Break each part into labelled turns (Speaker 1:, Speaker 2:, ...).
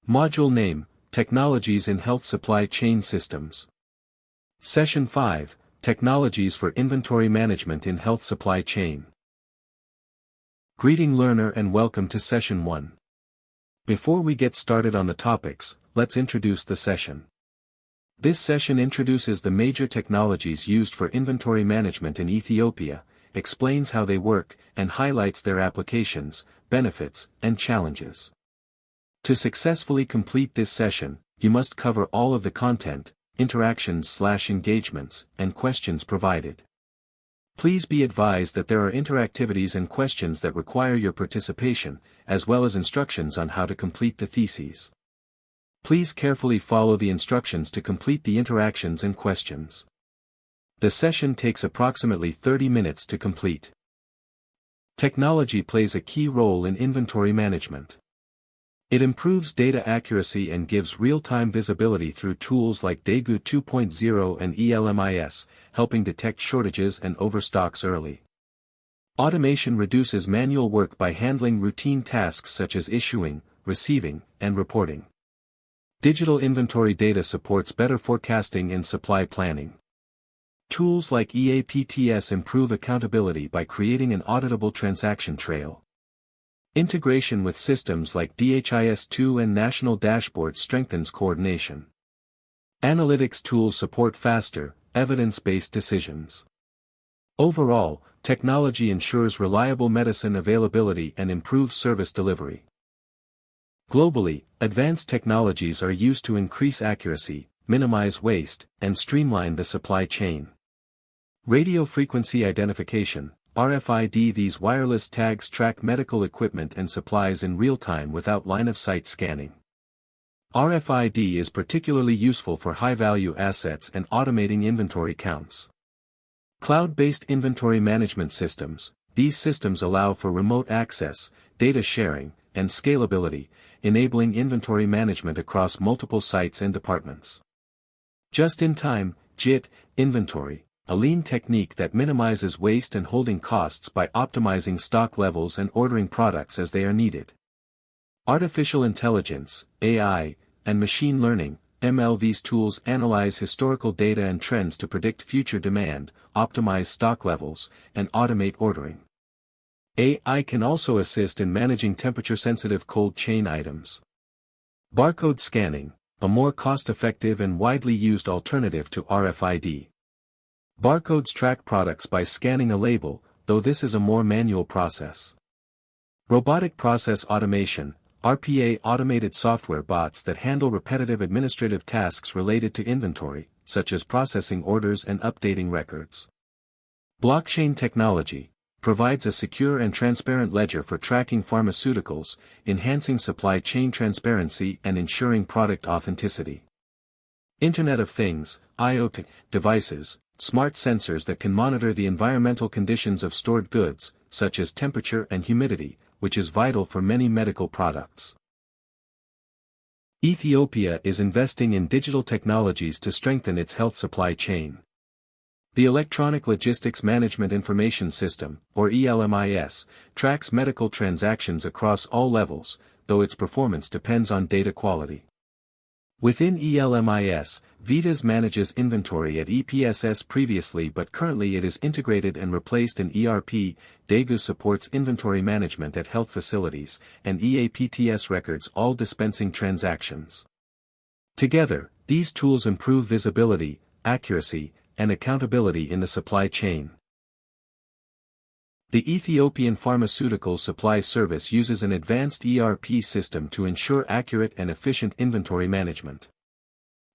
Speaker 1: Module name, Technologies in Health Supply Chain Systems. Session 5, Technologies for Inventory Management in Health Supply Chain. Greeting learner and welcome to Session 1. Before we get started on the topics, let's introduce the session. This session introduces the major technologies used for inventory management in Ethiopia, explains how they work, and highlights their applications, benefits, and challenges. To successfully complete this session, you must cover all of the content, interactions/engagements, and questions provided. Please be advised that there are interactivities and questions that require your participation, as well as instructions on how to complete the theses. Please carefully follow the instructions to complete the interactions and questions. The session takes approximately 30 minutes to complete. Technology plays a key role in inventory management. It improves data accuracy and gives real-time visibility through tools like Daegu 2.0 and ELMIS, helping detect shortages and overstocks early. Automation reduces manual work by handling routine tasks such as issuing, receiving, and reporting. Digital inventory data supports better forecasting and supply planning. Tools like EAPTS improve accountability by creating an auditable transaction trail. Integration with systems like DHIS2 and National Dashboard strengthens coordination. Analytics tools support faster, evidence-based decisions. Overall, technology ensures reliable medicine availability and improves service delivery. Globally, advanced technologies are used to increase accuracy, minimize waste, and streamline the supply chain. Radio frequency identification, RFID. These wireless tags track medical equipment and supplies in real time without line-of-sight scanning. RFID is particularly useful for high-value assets and automating inventory counts. Cloud-based inventory management systems. These systems allow for remote access, data sharing, and scalability, enabling inventory management across multiple sites and departments. Just-in-time (JIT) inventory. A lean technique that minimizes waste and holding costs by optimizing stock levels and ordering products as they are needed. Artificial intelligence, AI, and machine learning, ML. These tools analyze historical data and trends to predict future demand, optimize stock levels, and automate ordering. AI can also assist in managing temperature-sensitive cold chain items. Barcode scanning, a more cost-effective and widely used alternative to RFID. Barcodes track products by scanning a label, though this is a more manual process. Robotic process automation, RPA. Automated software bots that handle repetitive administrative tasks related to inventory, such as processing orders and updating records. Blockchain technology provides a secure and transparent ledger for tracking pharmaceuticals, enhancing supply chain transparency and ensuring product authenticity. Internet of Things, IoT, devices, smart sensors that can monitor the environmental conditions of stored goods, such as temperature and humidity, which is vital for many medical products. Ethiopia is investing in digital technologies to strengthen its health supply chain. The Electronic Logistics Management Information System, or ELMIS, tracks medical transactions across all levels, though its performance depends on data quality. Within ELMIS, VITAS manages inventory at EPSS previously, but currently it is integrated and replaced in ERP. Daegu supports inventory management at health facilities, and EAPTS records all dispensing transactions. Together, these tools improve visibility, accuracy, and accountability in the supply chain. The Ethiopian Pharmaceutical Supply Service uses an advanced ERP system to ensure accurate and efficient inventory management.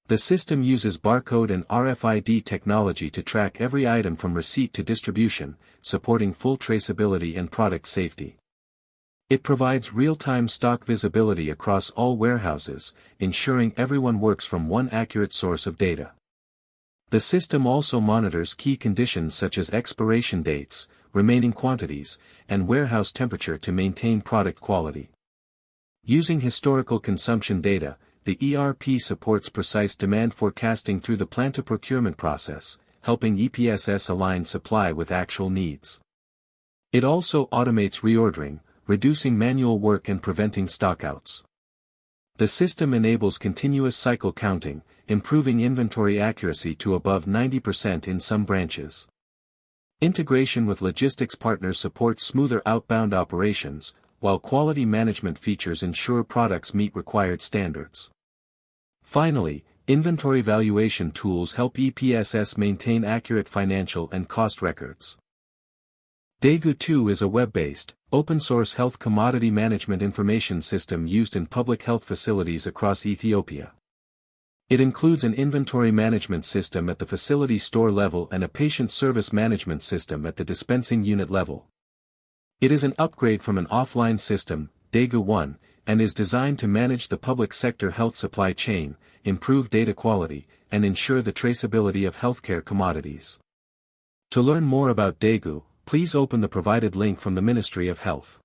Speaker 1: The system uses barcode and RFID technology to track every item from receipt to distribution, supporting full traceability and product safety. It provides real-time stock visibility across all warehouses, ensuring everyone works from one accurate source of data. The system also monitors key conditions such as expiration dates, remaining quantities, and warehouse temperature to maintain product quality. Using historical consumption data, the ERP supports precise demand forecasting through the plant-to-procurement process, helping EPSS align supply with actual needs. It also automates reordering, reducing manual work and preventing stockouts. The system enables continuous cycle counting, improving inventory accuracy to above 90% in some branches. Integration with logistics partners supports smoother outbound operations, while quality management features ensure products meet required standards. Finally, inventory valuation tools help EPSS maintain accurate financial and cost records. Daegu 2 is a web-based, open-source health commodity management information system used in public health facilities across Ethiopia. It includes an inventory management system at the facility store level and a patient service management system at the dispensing unit level. It is an upgrade from an offline system, Daegu 1, and is designed to manage the public sector health supply chain, improve data quality, and ensure the traceability of healthcare commodities. To learn more about Daegu, please open the provided link from the Ministry of Health.